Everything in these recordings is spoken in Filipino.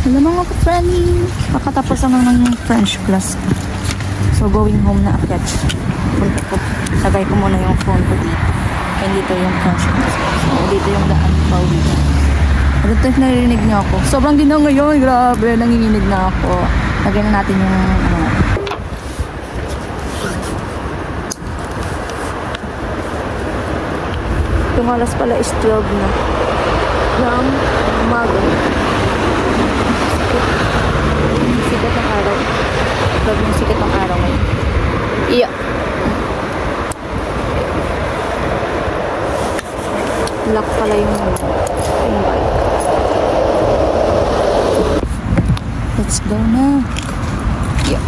Hello mga ka-friend. Kakatapos naman ng French class. So going home na agad. Punta ko. Lagay ko muna yung phone ko dito. And dito yung French class. So dito yung daan pauwi. Ano ito yung naririnig niyo ako? Sobrang ginaw ngayon. Grabe. Nanginginig na ako. Lagyan na natin yung yung alas pala is 12 na. Ng umaga. Sikat ng araw. Grabe yung sikat ng araw ngayon. Iya. Lock pala yung bike. Let's go na. Iya.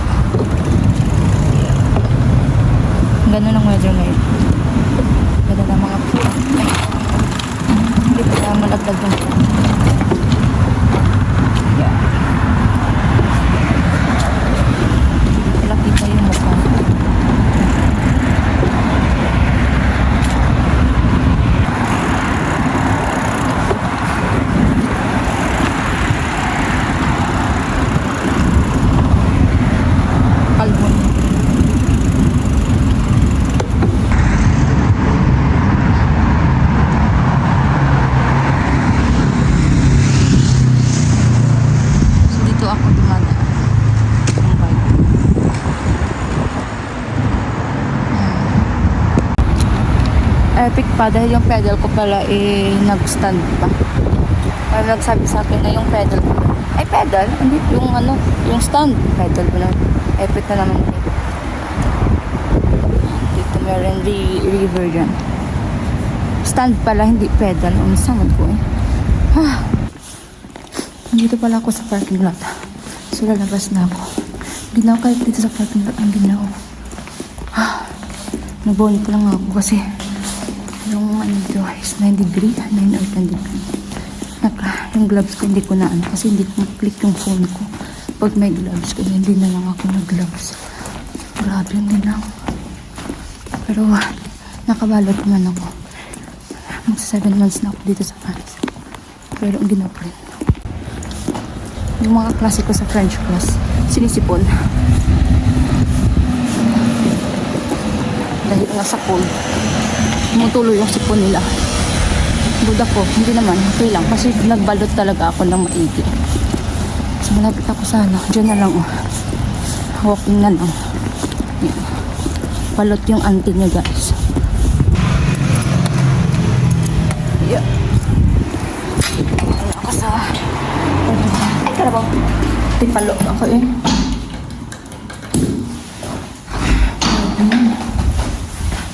Ganun ang weather ngayon. Ganun ang mga hindi pa malagdag yung kita yung mukha. Album. So dito ako dumana. Epic pa dahil yung pedal ko pala nag-stand pa. Parang nagsabi sa akin na yung pedal ko. Ay, pedal? Hindi, yung stand. Pedal ko lang. Epic na naman dito. Dito meron river dyan. Stand pala, hindi pedal. Umisamad ko Dito pala ako sa parking lot. So, lalabas na ako. Ginaw kahit dito sa parking lot ang ginaw. Nabonit lang ako kasi yung dito is 9 degree, 9 or 10 degree. Yung gloves ko hindi ko na kasi hindi ko click yung phone ko. Pag may gloves ko, hindi na lang ako nag-gloves. Grabe yung ginaw. Pero nakabalot naman ako. Magsa 7 months na ako dito sa Paris. Pero ang ginaw pa rin. Yung mga klase ko sa French class, sinisipon. Dahil nga sa cold. Tumutuloy yung sipon nila. Good ako. Hindi naman. Okay lang. Kasi nagbalot talaga ako ng maigi. So malapit ako sana. Diyan na lang. Walking na lang. Yan. Balot yung auntie niya guys. Yeah. Ako sa... Ay karabaw. Tipalo ako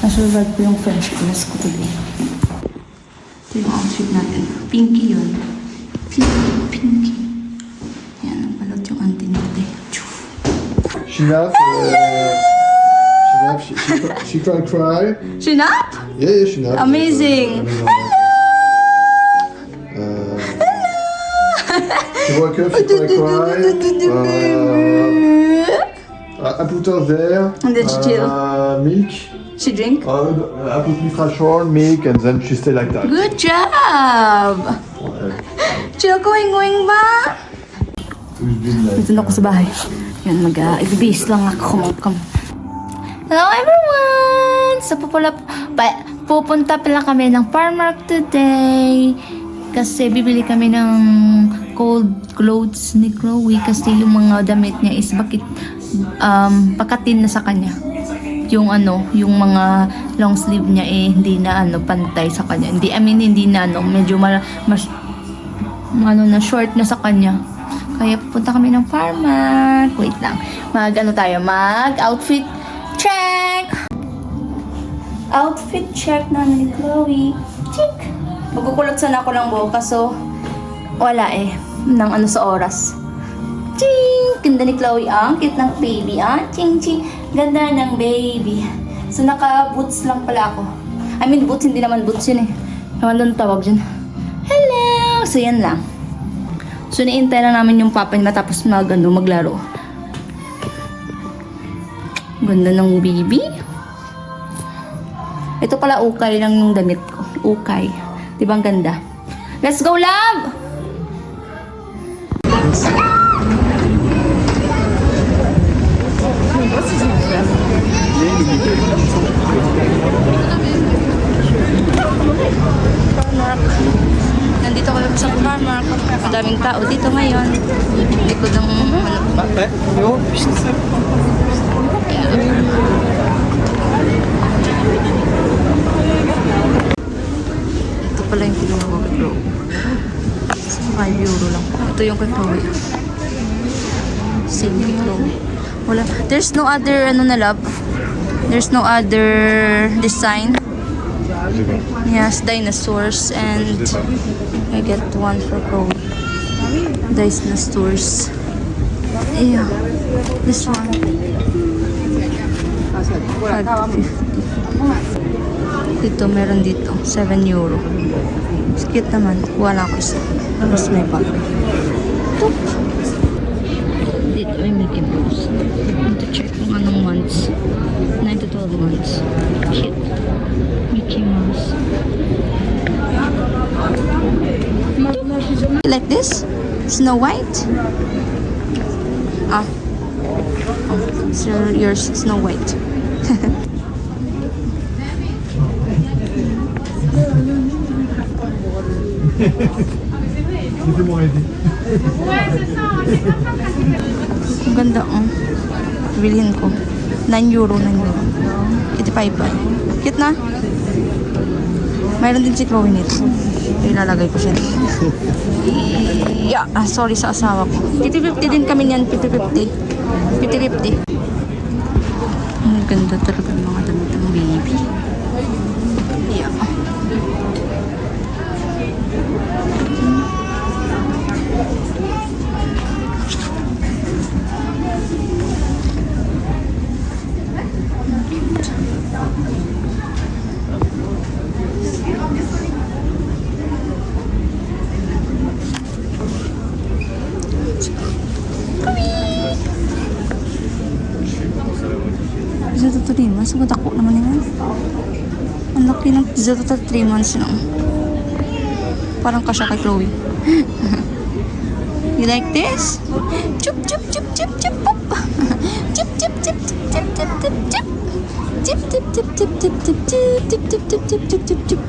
Nasurvive ko yung French class ko today. Ito yung outfit natin. Pinky yun. Pinky. Yan, nagbalot yung auntie natin. Shinaf, she can cry. Shinap? Yeah, Shinaf. Amazing. She woke up, she can cry. I put her there. And then she chill. Milk. She drink? I put Mifrashon, milk, and then she stay like that. Good job! Chill going ba? Dito na ako sa bahay. Yan, ibibis lang ako. Hello everyone! So, pupunta pala kami ng Primark today. Kasi bibili kami ng cold clothes ni Chloe. Kasi yung mga damit niya is pakatin na sa kanya. Yung yung mga long sleeve niya hindi na pantay sa kanya. Hindi na medyo short na sa kanya. Kaya pupunta kami ng Primark. Wait lang. Mag-outfit check! Outfit check namin ni Chloe. Check! Magkukulot sana ako ng buhok kaso wala ng sa oras. Ching! Ganda ni Chloe ang cute ng baby ching ching. Ganda ng baby. So naka-boots lang pala ako. I mean boots, hindi naman boots yun Naman tawag dyan. Hello! So yan lang. So niintay lang namin yung papa niya matapos maglaro. Ganda ng baby. Ito pala ukay lang yung damit ko. Ukay. Diba ang ganda? Let's go, love! Primark. Nandito kami sa Primark. Madaming tao dito ngayon. Likod ng ano. Ito pala yung kinuha ko kay Chloe. 5 euro lang. Ito yung kay Chloe. Same kay Chloe. Wala. There's no other ano na love. There's no other design. Yes, dinosaurs, and I get one for Chloe. Dinosaurs. Yeah, this one. 5.50. Dito, meron dito. 7 euro. Cute naman. Wala ko isa. Tapos may bag. Tup! Dito may Mickey Mouse. Need to check kung anong months. 9 to 12 months. Cute. Mickey Mouse. Like this? Snow White? Ah. Oh, so yours Snow White. Hindi mo ready. Ang ganda, oh. Bilhin ko. 9 euro, 9 euro. 85 ba? Cute na? Mayroon din si Chloe nito. Ilalagay ko siya. Yeah, sorry sa asawa ko. 50-50 din kami niyan, 50-50. 50-50. Ang ganda talaga ng mga damit ng baby. Yeah. Pizza to 3 months? Ang dako naman yan. Ang laki ng pizza to 3 months lang. Parang kasya kay Chloe. You like this? Chup chup chup chup chup pop. Chup chup chup chup chup chup chup. Chup chup chup chup chup chup chup chup chup chup chup chup chup.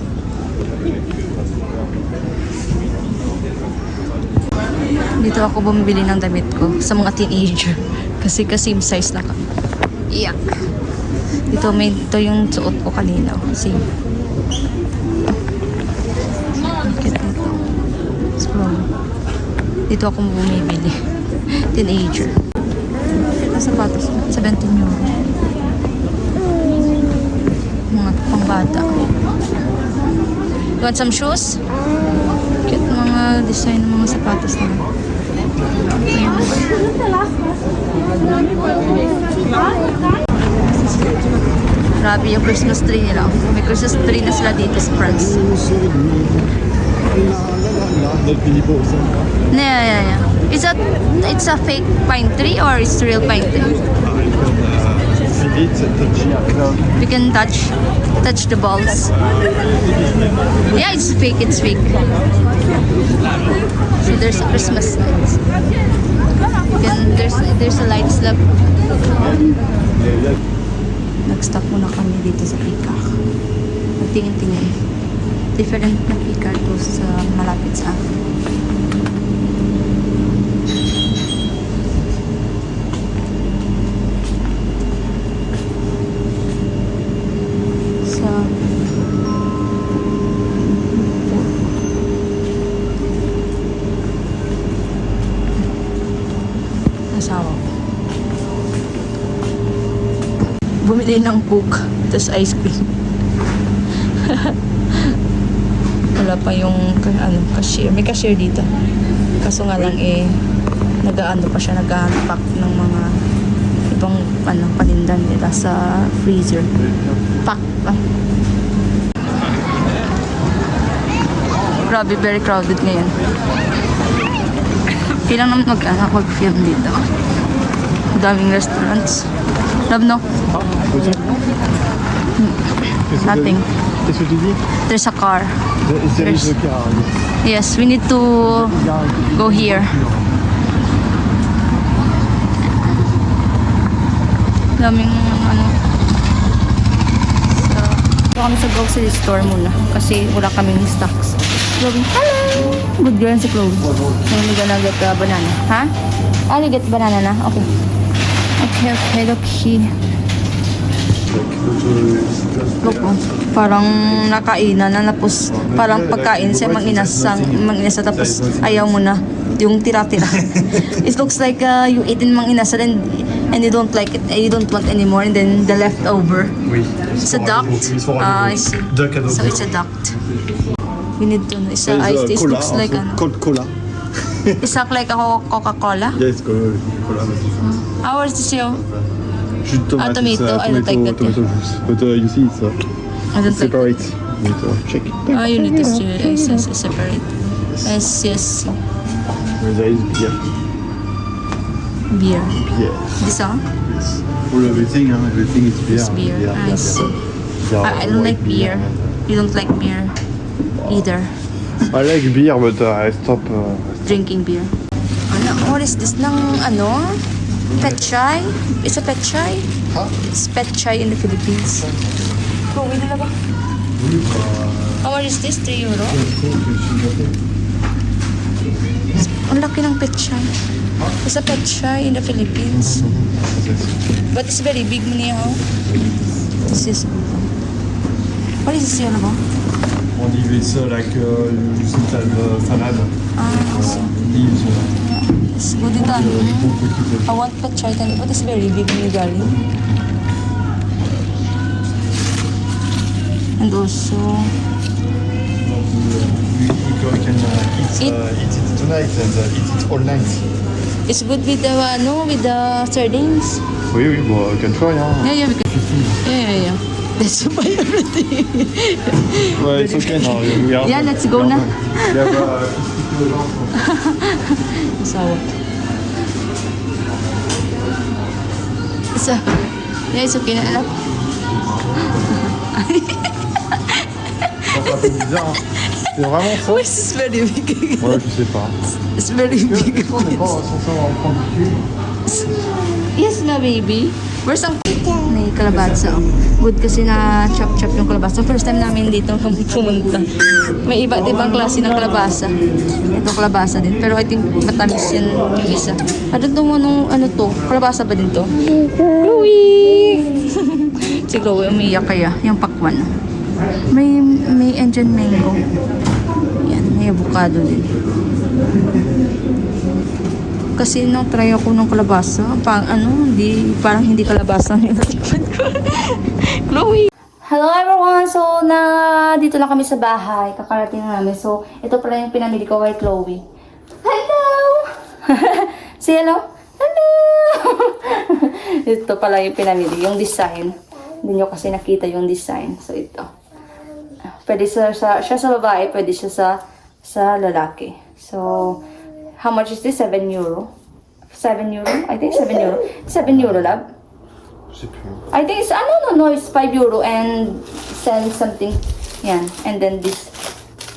Dito ako bumibili ng damit ko sa mga teenager. Kasi same size na kami. Yak. Ito yung suot ko kanina. Same. Bakit dito? Scroll. Dito ako bumibili. Teenager. Ito sapatos. 17 euro. Mga pangbata. You want some shoes? Cute mga design ng mga sapatos na. Grabe yung Christmas tree nila. May Christmas tree na sila dito sa France. Yeah. It's a fake pine tree or it's real pine tree? You can touch the balls. Yeah, it's fake. So there's a Christmas lights. There's a light slab. Nag-stop muna kami dito sa Peacock. Nagtingin-tingin. Different na Peacock to sa malapit sa akin. Sa asawa ko. Bumili ng Coke, tapos ice cream. Wala pa yung cashier. May cashier dito. Kaso nga lang nag-aano pa siya, nag-pack ng mga ibang panindan nila sa freezer. Pack pa. Grabe, very crowded ngayon. Kailang naman mag-film dito. Daming restaurants. Love, no? Nothing. Qu'est-ce que tu dis? There's a car. There is a car. Yes, we need to go here. Daming ano. So, ito kami sa grocery store muna kasi wala kaming stocks. Chloe, hello! Good girl si Chloe. So, hindi ka na-get banana. Ha? Ah, you get banana na? Okay. Okay. Look, oh, parang nakainan na tapos parang pagkain siya manginasa tapos ayaw mo na yung tira-tira. It looks like you ate in manginasa and you don't like it, you don't want anymore, and then the leftover. Oui. It's a duct. I see. Duck à So it's a duct. We need to know. It's a iced tea. It looks like ano. Cold cola. It's like a Coca-Cola. Yes, cola. How is this your? Jus de tomate. Tomato. I don't like that. Tomato juice. But you see, it's I don't like. separate. You need to check. Oh, you need to separate. Yes. There is beer. Beer. Beer. This one? Yes. All everything, everything is beer. It's beer. I see. I don't like beer. You don't like beer either. I like beer, but I stop. Drinking beer. Ano? What is this? Nang ano? Pet chai? It's a pet chai? Huh? It's pet chai in the Philippines. Chloe, na ba? How much is this? 3 euro? Ang laki ng pet chai. It's a pet chai in the Philippines. But it's very big mo niya, oh. This is... What is this yun ba? On y met ça like une salade. Ah, I see. Leaves. It's good ito, ano? I want pet chai tani, but it's very big mo niya galing. And also... We can eat it tonight and eat it all night. It's good with the, with the sardines. Oui, bon, we can try. Yeah, we can. Yeah. That's why everything. Ouais, it's okay now. We are. Yeah, let's go na. We have 50 kilograms. So, it's okay na. Ça fait bizarre. C'est vraiment ça? Why is this very big? Ouais, je sais pas. It's very big. On n'est pas censé en prendre du cul. Yes na, baby. Where's ang may kalabasa? Oh. Good kasi na chop-chop yung kalabasa. First time namin dito pumunta. May iba't ibang klase ng kalabasa. Ito kalabasa din. Pero I think matamis yan yung isa. I don't know ano to. Kalabasa ba din to? Chloe! Si Chloe umiyak kaya. Yung pakwan. May Indian mango. Yan. May avocado din. Kasi nung try ako ng kalabasa, parang hindi kalabasa yung natikman ko. Chloe! Hello everyone! So, dito lang kami sa bahay. Kakarating na namin. So, ito pala yung pinamili ko kay Chloe. Hello! Say hello? Hello! Ito pala yung pinamili. Yung design. Hindi nyo kasi nakita yung design. So, ito. Pwede siya sa babae, pwede siya sa lalaki. So, how much is this? 7 euro. 7 euro? I think 7 euro. 7 euro, love? Je sais plus. I think it's, no, it's 5 euro and send something. Yan. And then this.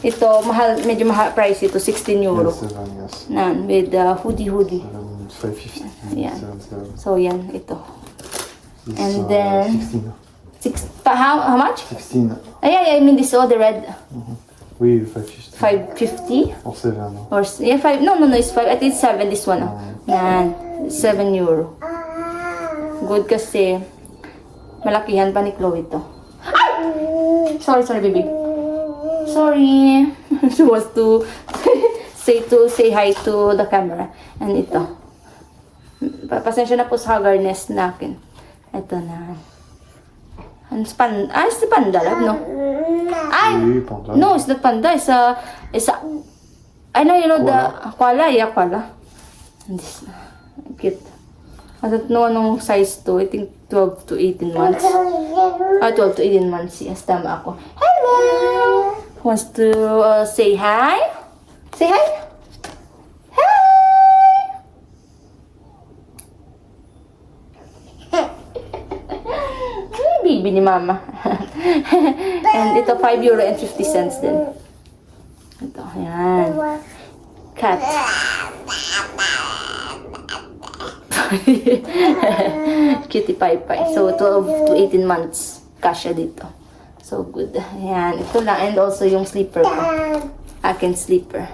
Ito, medyo mahal price ito, 16 euro. Yes, yes. Nan, with hoodie. 550. Yeah. 7. So, yan, ito. This, And then- 16. How much? 16. I mean this, the red. Oui, 550. 550? Or 7. Or, yeah, 5. No, it's 5. I think it's 7, this one. Yan. 7 euro. Good kasi malakihan pa ni Chloe to. Ay! Sorry, baby. Sorry. She wants to say hi to the camera. And ito. Pasensya na po sa haggardness nakin. Ito na. It's the panda, love, no? Ay! Oui, panda. No, it's not panda. It's a I know, you know, the koala. Yeah, koala. This, cute. I don't know anong size to. I think 12 to 18 months. 12 to 18 months. Yes, tama ako. Hello! Wants to say hi? Say hi? Hi! Baby ni mama. And ito 5 euro and 50 cents din. Ito, yan. Cat. Cutie Pie Pie. So, 12 to 18 months kasha dito. So, good. Ayan. Ito lang. And also yung sleeper ko. Akin sleeper.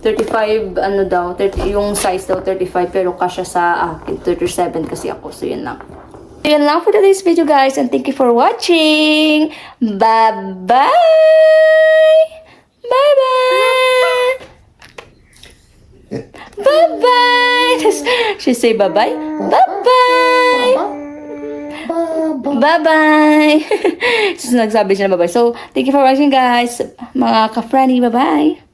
35, ano daw, 30, yung size daw 35, pero kasha sa akin, 37 kasi ako. So, yun lang. So, yun lang for today's video, guys. And thank you for watching. Bye-bye! Bye-bye! Bye-bye! She say bye-bye? Bye-bye! Bye-bye! So, nagsabi siya na bye-bye. So, thank you for watching, guys. Mga ka-friendly, bye-bye!